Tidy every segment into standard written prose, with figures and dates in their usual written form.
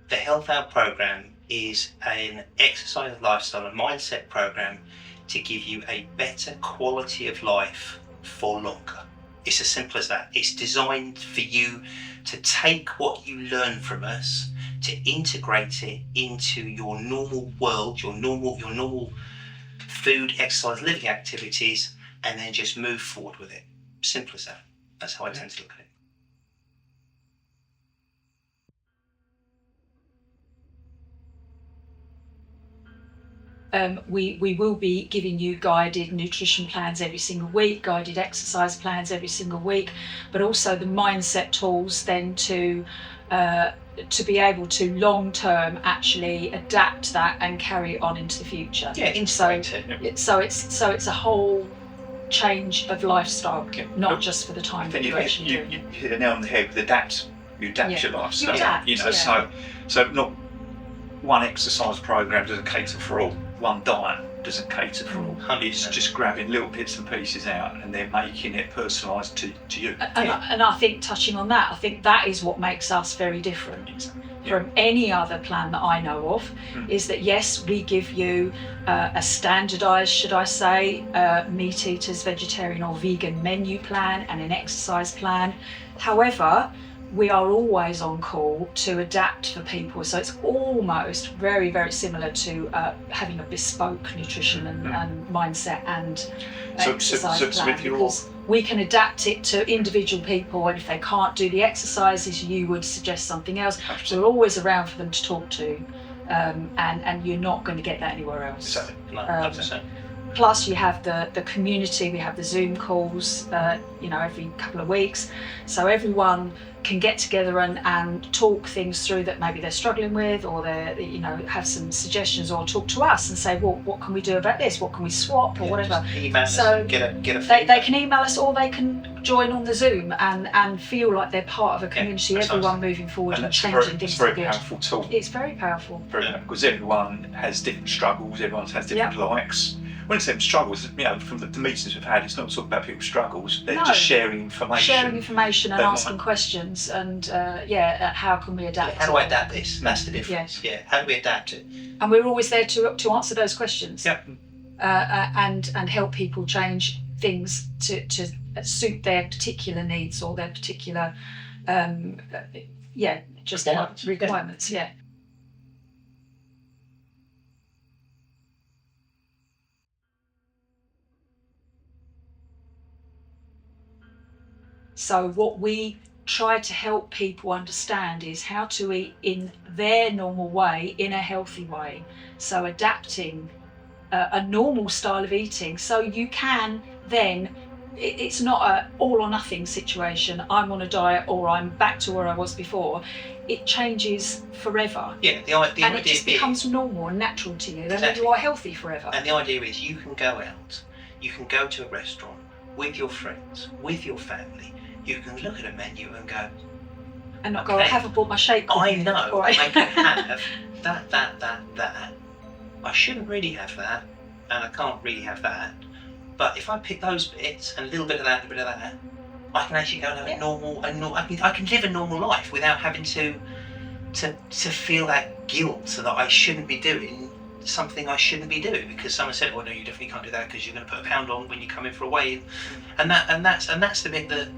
The Health Out program is an exercise lifestyle and mindset program to give you a better quality of life for longer. It's as simple as that. It's designed for you to take what you learn from us, to integrate it into your normal world, your normal food, exercise, living activities, and then just move forward with it. Simple as that. That's how I tend to look at it. We will be giving you guided nutrition plans every single week, guided exercise plans every single week, but also the mindset tools then to be able to long term actually adapt that and carry it on into the future. Yeah, integrate it. So it's a whole change of lifestyle, not just for the time duration. You hit the nail on the head with adapt. You adapt your lifestyle. You adapt, so not one exercise program doesn't cater for all. One diet doesn't cater for all. 100%. It's just grabbing little bits and pieces out and then making it personalised to you. And I think, touching on that, I think that is what makes us very different from any other plan that I know of, is that yes, we give you a standardised, should I say, meat eaters, vegetarian or vegan menu plan and an exercise plan. However, we are always on call to adapt for people, so it's almost very, very similar to having a bespoke nutrition and mindset and exercise plan, because we can adapt it to individual people, and if they can't do the exercises, you would suggest something else. Absolutely. We're always around for them to talk to, and you're not going to get that anywhere else. Exactly. Plus you have the community, we have the Zoom calls, every couple of weeks. So everyone can get together and talk things through that maybe they're struggling with, or they have some suggestions, or talk to us and say, well, what can we do about this? What can we swap or whatever? Email us, so get a they can email us, or they can join on the Zoom and feel like they're part of a community, everyone moving forward and changing things for good. It's a very powerful tool. It's very powerful. Because everyone has different struggles, everyone has different likes. When it's them struggles, from the meetings we've had, it's not talking about people's struggles, they're just sharing information. Sharing information and asking questions, and how can we adapt? How do I adapt this? That's the difference. Yes. Yeah, how do we adapt it? And we're always there to answer those questions. Yeah. And help people change things to suit their particular needs or their particular requirements. Yeah. So what we try to help people understand is how to eat in their normal way, in a healthy way. So adapting a normal style of eating, so you can then, it's not a all or nothing situation, I'm on a diet or I'm back to where I was before. It changes forever. Yeah, the idea and it just becomes normal and natural to you, and you are healthy forever. And the idea is you can go out, you can go to a restaurant with your friends, with your family. You can look at a menu and go, and not go, I haven't bought my shake. I know, I can have that. I shouldn't really have that, and I can't really have that. But if I pick those bits and a little bit of that, and a bit of that, I can actually go and have I can live a normal life without having to feel that guilt so that I shouldn't be doing something I shouldn't be doing because someone said, "Oh no, you definitely can't do that because you're going to put a pound on when you come in for a weigh-in," and that's the bit that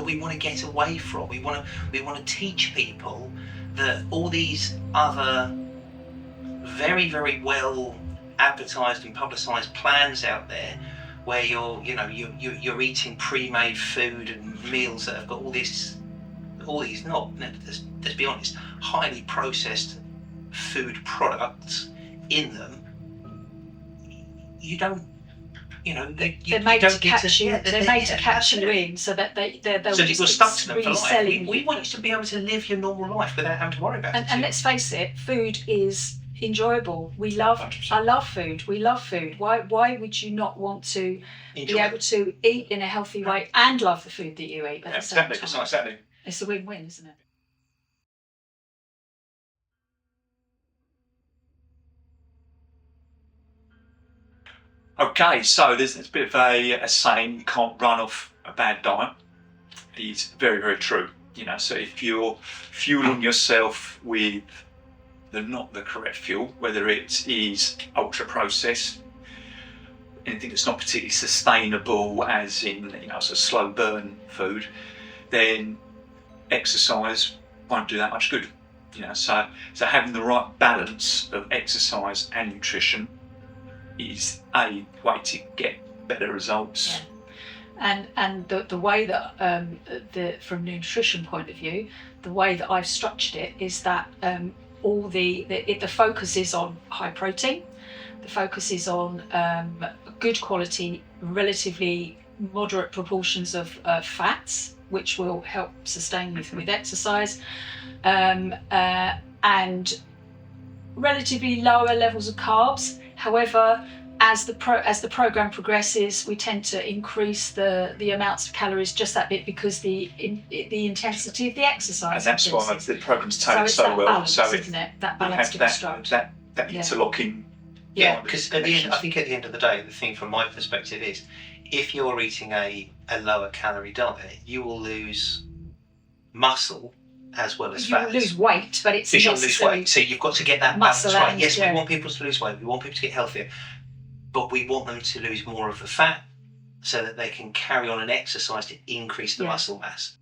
we want to get away from. We want to teach people that all these other very, very well advertised and publicised plans out there, where you're eating pre-made food and meals that have got all these let's be honest, highly processed food products in them. You don't. They're made to catch you. They're made to catch you in, so that they'll so just you're stuck to them for life. reselling. We want you to be able to live your normal life without having to worry about it. And let's face it, food is enjoyable. I love food. We love food. Why would you not want to be able to eat in a healthy way and love the food that you eat at the same time? Exactly. It's a win-win, isn't it? Okay, so there's a bit of a saying, you can't run off a bad diet. It's very, very true. So if you're fueling yourself with not the correct fuel, whether it is ultra processed, anything that's not particularly sustainable, as in sort of slow burn food, then exercise won't do that much good. So having the right balance of exercise and nutrition is a way to get better results. Yeah. And the way that from a nutrition point of view, the way that I've structured it is that the focus is on high protein, the focus is on good quality, relatively moderate proportions of fats, which will help sustain with exercise, and relatively lower levels of carbs. However, as the program progresses, we tend to increase the amounts of calories just that bit because the intensity of the exercise. And that's why the program's tailored so well. Balance, isn't it? That balance to be struck. That interlocking. Yeah, because I think at the end of the day, the thing from my perspective is, if you're eating a lower calorie diet, you will lose muscle as well as fat. You will lose weight, but it's because you'll lose weight. So you've got to get that balance right. Yes, we want people to lose weight. We want people to get healthier, but we want them to lose more of the fat so that they can carry on and exercise to increase the muscle mass.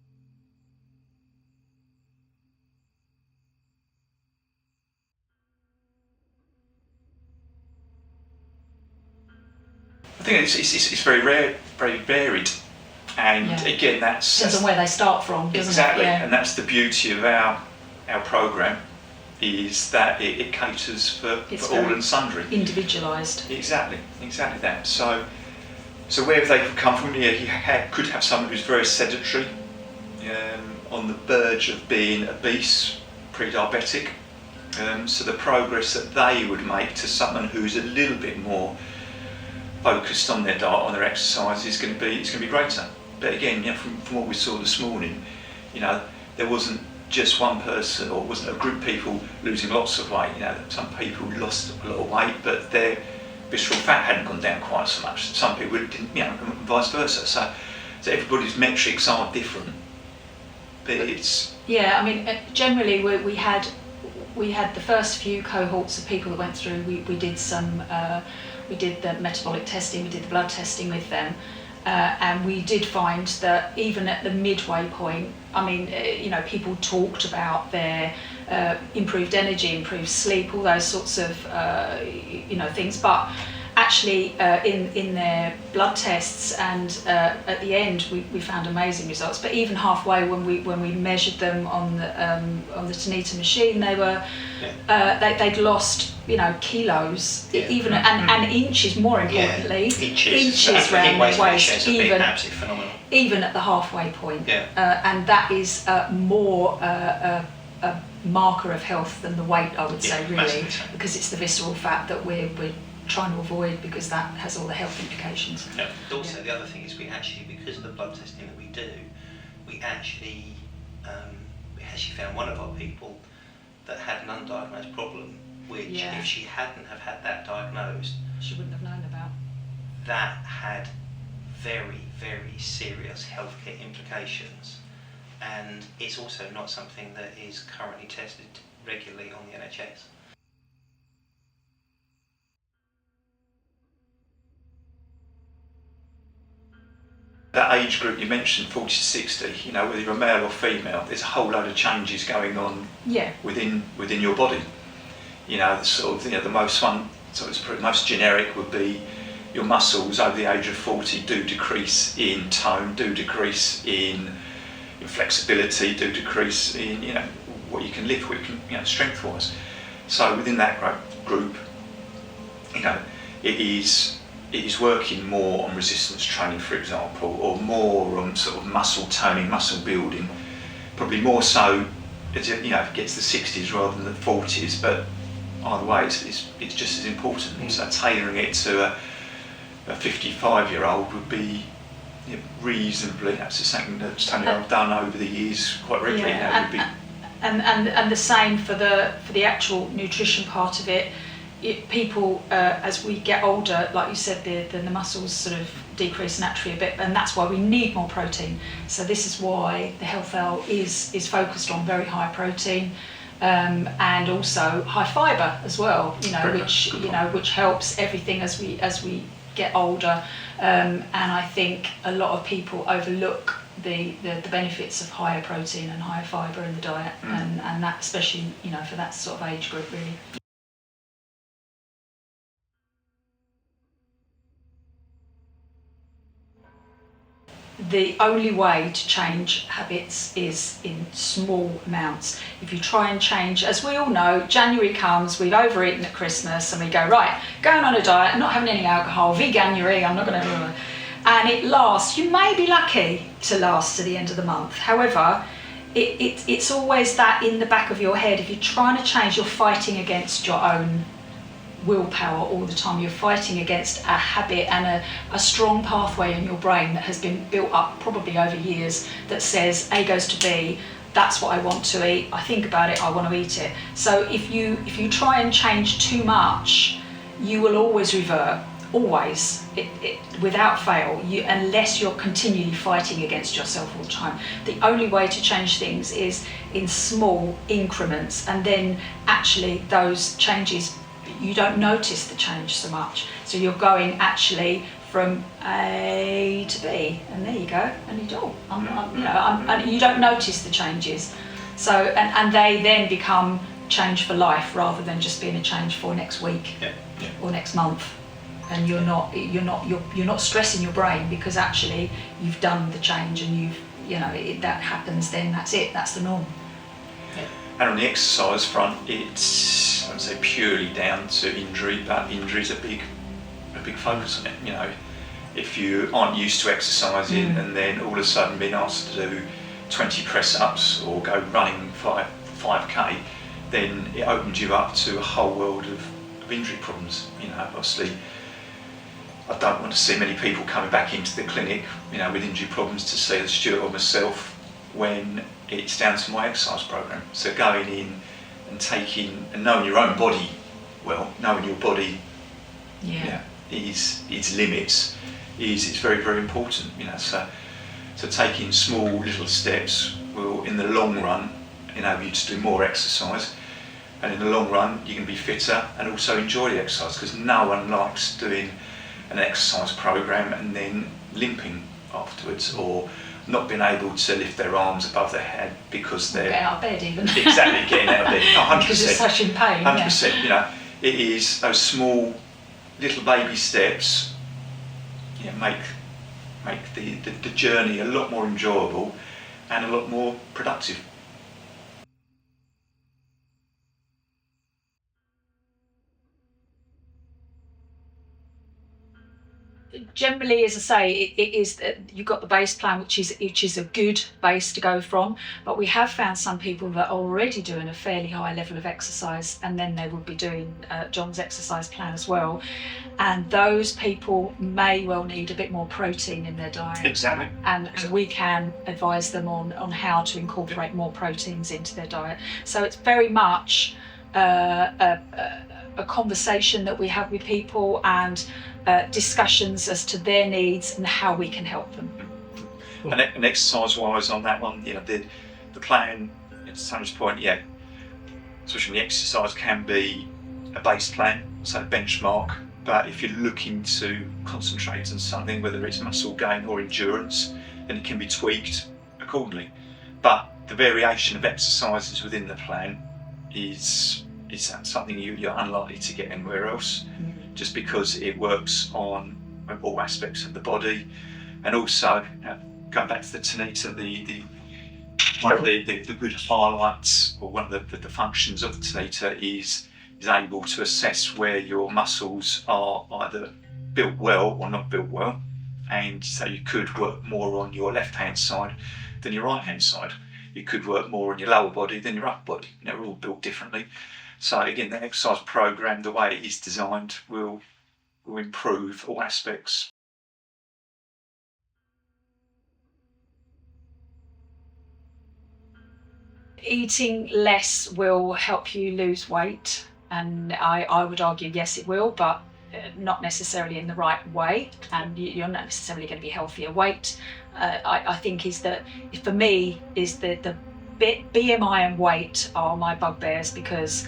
I think it's very rare, very varied, and again that's depends on where they start from, doesn't exactly. it? Yeah. And that's the beauty of our program, is that it caters for all and sundry. Individualised. Exactly that. So wherever they could come from, you could have someone who's very sedentary, on the verge of being obese, pre-diabetic. So the progress that they would make to someone who's a little bit more focused on their diet, on their exercise, is going to be greater. But again, from what we saw this morning, there wasn't just one person, or it wasn't a group of people losing lots of weight. Some people lost a lot of weight, but their visceral fat hadn't gone down quite so much. Some people didn't, and vice versa. So everybody's metrics are different. But it's generally we had the first few cohorts of people that went through. We did some. We did the metabolic testing, we did the blood testing with them, and we did find that even at the midway point, people talked about their improved energy, improved sleep, all those sorts of things, but actually in their blood tests and at the end we found amazing results. But even halfway, when we measured them on the Tanita machine, they were they'd lost kilos, even and inches, more importantly, inches around their waist, even at the halfway point. And that is more a marker of health than the weight, I would say, really, because it's the visceral fat that we're trying to avoid, because that has all the health implications. Also, the other thing is, we actually, because of the blood testing that we do, we actually found one of our people that had an undiagnosed problem, which if she hadn't have had that diagnosed, she wouldn't have known about. That had very, very serious healthcare implications, and it's also not something that is currently tested regularly on the NHS. That age group you mentioned, 40 to 60, whether you're a male or female, there's a whole load of changes going on within your body. The most fun, most generic would be your muscles over the age of 40 do decrease in tone, do decrease in flexibility, do decrease in what you can lift with, strength-wise. So within that group, it is working more on resistance training, for example, or more on sort of muscle toning, muscle building, probably more so if it gets the 60s rather than the 40s, but either way it's just as important. So tailoring it to a 55-year-old would be reasonably, that's something that's something I've done over the years quite regularly. And the same for the actual nutrition part of it. People, as we get older, like you said, the muscles sort of decrease naturally a bit, and that's why we need more protein. So this is why the Health L is focused on very high protein, and also high fibre as well. Which helps everything as we get older. And I think a lot of people overlook the benefits of higher protein and higher fibre in the diet, and that especially for that sort of age group really. The only way to change habits is in small amounts. If you try and change, as we all know, January comes, we've overeaten at Christmas, and we go, right, going on a diet, not having any alcohol, veganuary, I'm not going to... And it lasts, you may be lucky to last to the end of the month. However, it's always that in the back of your head. If you're trying to change, you're fighting against your own willpower all the time. You're fighting against a habit and a strong pathway in your brain that has been built up probably over years that says A goes to B, that's what I want to eat, I think about it, I want to eat it. So if you try and change too much, you will always revert, always, without fail, unless you're continually fighting against yourself all the time. The only way to change things is in small increments, and then actually those changes, you don't notice the change so much. So you're going actually from A to B, and there you go, and you do. And you don't notice the changes. So and they then become change for life rather than just being a change for next week or next month. And you're not stressing your brain because actually you've done the change, and that happens. Then that's it. That's the norm. Yeah. And on the exercise front, it's, I would say, purely down to injury, but injury's a big focus on it. If you aren't used to exercising and then all of a sudden being asked to do 20 press-ups or go running 5k, then it opens you up to a whole world of injury problems. Obviously, I don't want to see many people coming back into the clinic, with injury problems to see the Stuart or myself when it's down to my exercise program. So going in and taking and knowing your own body well, knowing your body, its limits is very, very important. So taking small little steps will, in the long run, enable you to do more exercise, and in the long run you can be fitter and also enjoy the exercise, because no one likes doing an exercise program and then limping afterwards, or not being able to lift their arms above their head because they're get out of bed even. Exactly, getting out of bed. 100%. Because it's such in pain. 100%. It is those small little baby steps make the journey a lot more enjoyable and a lot more productive. Generally, as I say, it is that you've got the base plan, which is a good base to go from, but we have found some people that are already doing a fairly high level of exercise, and then they will be doing John's exercise plan as well, and those people may well need a bit more protein in their diet. Exactly. And we can advise them on how to incorporate more proteins into their diet. So it's very much a conversation that we have with people, and discussions as to their needs and how we can help them. And exercise-wise on that one, the plan, at Tony's point, especially the exercise can be a base plan, so a benchmark, but if you're looking to concentrate on something, whether it's muscle gain or endurance, then it can be tweaked accordingly. But the variation of exercises within the plan is something you're unlikely to get anywhere else, just because it works on all aspects of the body. And also, going back to the Tanita, one of the good highlights, or one of the functions of the Tanita is able to assess where your muscles are either built well or not built well. And so you could work more on your left-hand side than your right-hand side. You could work more on your lower body than your upper body. We're all built differently. So again, the exercise program, the way it is designed, will improve all aspects. Eating less will help you lose weight, and I would argue yes it will, but not necessarily in the right way, and you're not necessarily going to be healthier weight. I think is that, for me, is the BMI and weight are my bugbears, because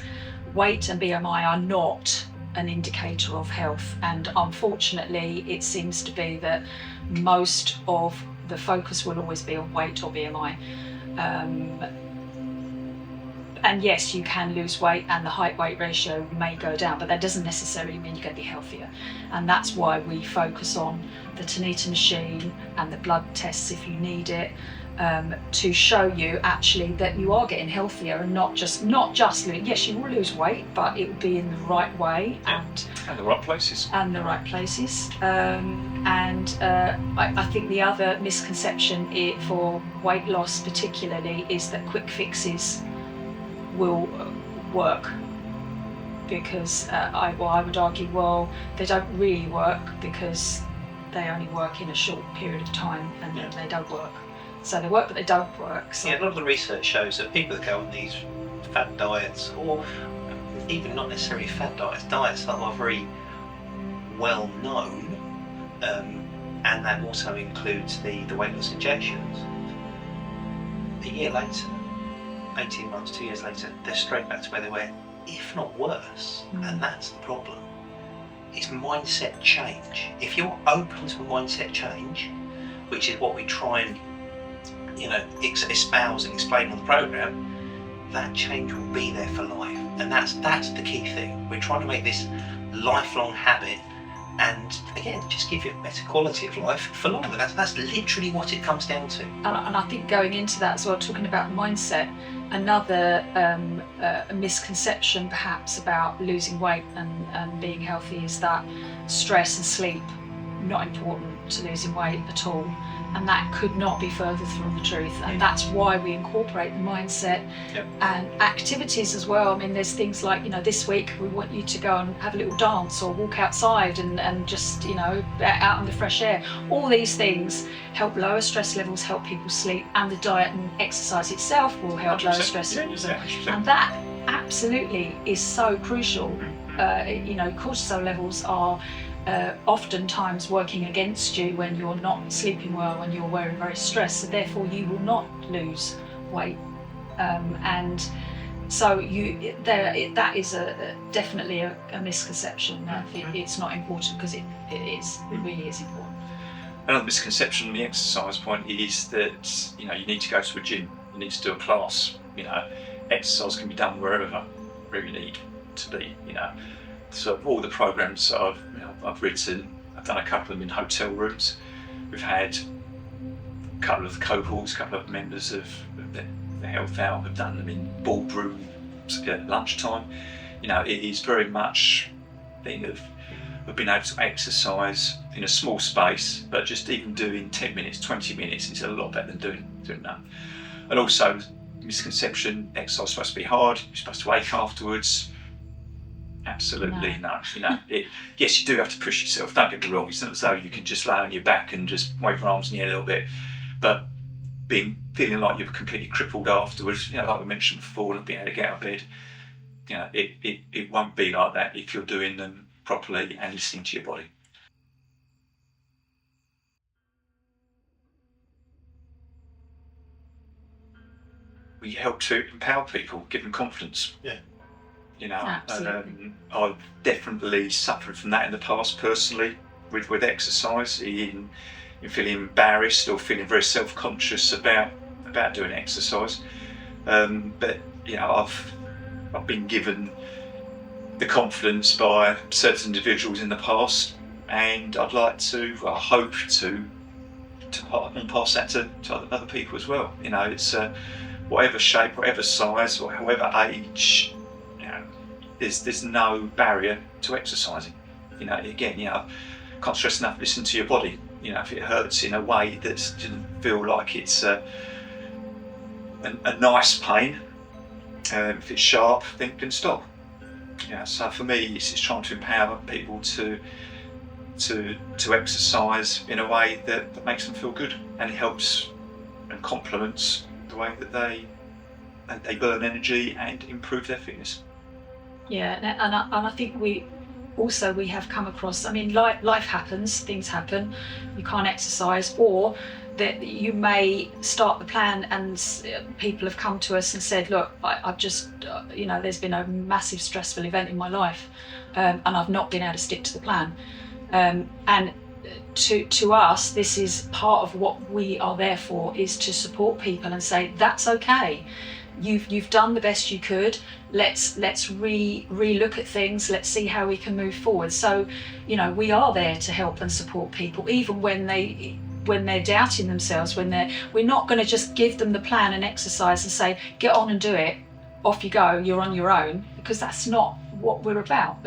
weight and BMI are not an indicator of health, and unfortunately it seems to be that most of the focus will always be on weight or BMI. And yes, you can lose weight and the height-weight ratio may go down, but that doesn't necessarily mean you're going to be healthier. And that's why we focus on the Tanita machine and the blood tests if you need it, to show you actually that you are getting healthier, and not just yes, you will lose weight, but it will be in the right way and the right places. And the right places. I think the other misconception for weight loss particularly is that quick fixes will work, because I would argue, well, they don't really work, because they only work in a short period of time, and they don't work. So they work, but they don't work. So. Yeah, a lot of the research shows that people that go on these fad diets, or even not necessarily fad diets that are very well known, and that also includes the weight loss injections, a year later, 18 months, 2 years later, they're straight back to where they were, if not worse. And that's the problem. It's mindset change. If you're open to a mindset change, which is what we try and espouse and explain on the programme, that change will be there for life. And that's the key thing. We're trying to make this lifelong habit, and again, just give you a better quality of life for longer. That's literally what it comes down to. And I think going into that as well, talking about mindset, another misconception perhaps about losing weight and being healthy is that stress and sleep not important to losing weight at all. And that could not be further from the truth. And that's why we incorporate the mindset and activities as well. I mean, there's things like, this week we want you to go and have a little dance or walk outside and just, out in the fresh air. All these things help lower stress levels, help people sleep, and the diet and exercise itself will help 100%. lower stress levels. 100%. And that absolutely is so crucial. Cortisol levels are oftentimes working against you when you're not sleeping well, when you're very stressed, so therefore you will not lose weight, and so that is definitely a misconception that it's not important, because it really is important. Another misconception on the exercise point is that you need to go to a gym, you need to do a class. Exercise can be done wherever you need to be. So all the programs I've written, I've done a couple of them in hotel rooms. We've had a couple of cohorts, a couple of members of the Health Out have done them in boardrooms at lunchtime. It is very much a thing of being able to exercise in a small space, but just even doing 10 minutes, 20 minutes is a lot better than doing that. And also, misconception, exercise is supposed to be hard, you're supposed to ache afterwards. Absolutely no. Yes, you do have to push yourself, don't get me wrong. It's not as though you can just lay on your back and just wave your arms in the air a little bit, but feeling like you're completely crippled afterwards, like we mentioned before, not being able to get out of bed, it won't be like that if you're doing them properly and listening to your body. We help to empower people, give them confidence. I've definitely suffered from that in the past personally with exercise, in feeling embarrassed or feeling very self-conscious about doing exercise. But I've been given the confidence by certain individuals in the past, and I'd like to, I hope to pass that to other people as well. It's whatever shape, whatever size, or however age. There's no barrier to exercising. I can't stress enough, listen to your body. If it hurts in a way that doesn't feel like it's a nice pain, if it's sharp, then stop. So for me, it's trying to empower people to exercise in a way that makes them feel good, and it helps and complements the way that they burn energy and improve their fitness. Yeah, and I think we have come across, life happens, things happen, you can't exercise, or that you may start the plan and people have come to us and said, look, I've just, there's been a massive stressful event in my life, and I've not been able to stick to the plan. And to us, this is part of what we are there for, is to support people and say, that's okay. You've done the best you could. Let's re-look at things. Let's see how we can move forward. So, we are there to help and support people, even when they're doubting themselves. We're not going to just give them the plan and exercise and say, get on and do it. Off you go. You're on your own, because that's not what we're about.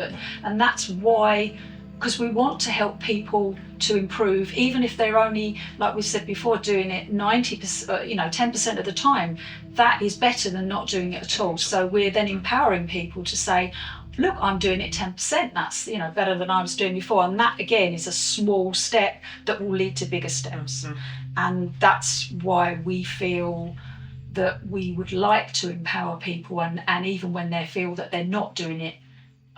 And that's why. Because we want to help people to improve, even if they're only, like we said before, doing it 90%, 10% of the time. That is better than not doing it at all. So we're then empowering people to say, look, I'm doing it 10%. That's better than I was doing before. And that again is a small step that will lead to bigger steps. Mm-hmm. And that's why we feel that we would like to empower people, and even when they feel that they're not doing it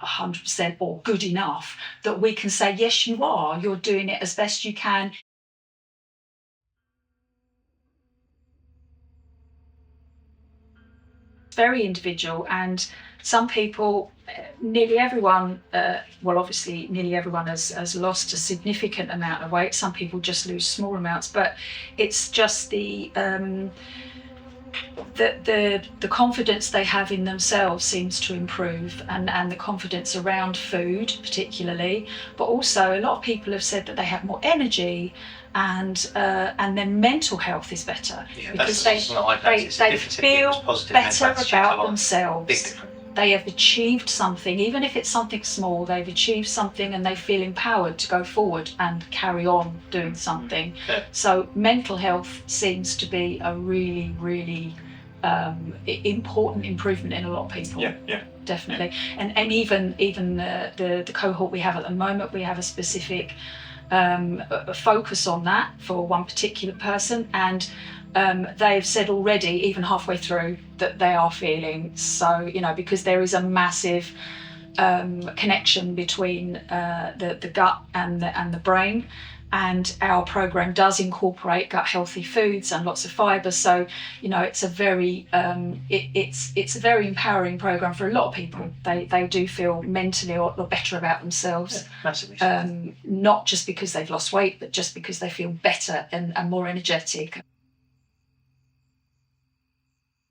100% or good enough, that we can say, yes, you are. You're doing it as best you can. It's very individual, and some people, nearly everyone, obviously nearly everyone has lost a significant amount of weight. Some people just lose small amounts, but it's just the confidence they have in themselves seems to improve, and the confidence around food particularly, but also a lot of people have said that they have more energy, and their mental health is better, because they feel better about themselves. They have achieved something, even if it's something small. They've achieved something and they feel empowered to go forward and carry on doing something. Yeah. So mental health seems to be a really, really important improvement in a lot of people. Yeah. Definitely. Yeah. And even the cohort we have at the moment, we have a specific focus on that for one particular person, and they've said already, even halfway through, that they are feeling so, because there is a massive connection between the gut and the brain, and our program does incorporate gut healthy foods and lots of fibre. So it's a very it's a very empowering program for a lot of people. They do feel mentally or better about themselves, massively. Not just because they've lost weight, but just because they feel better and more energetic.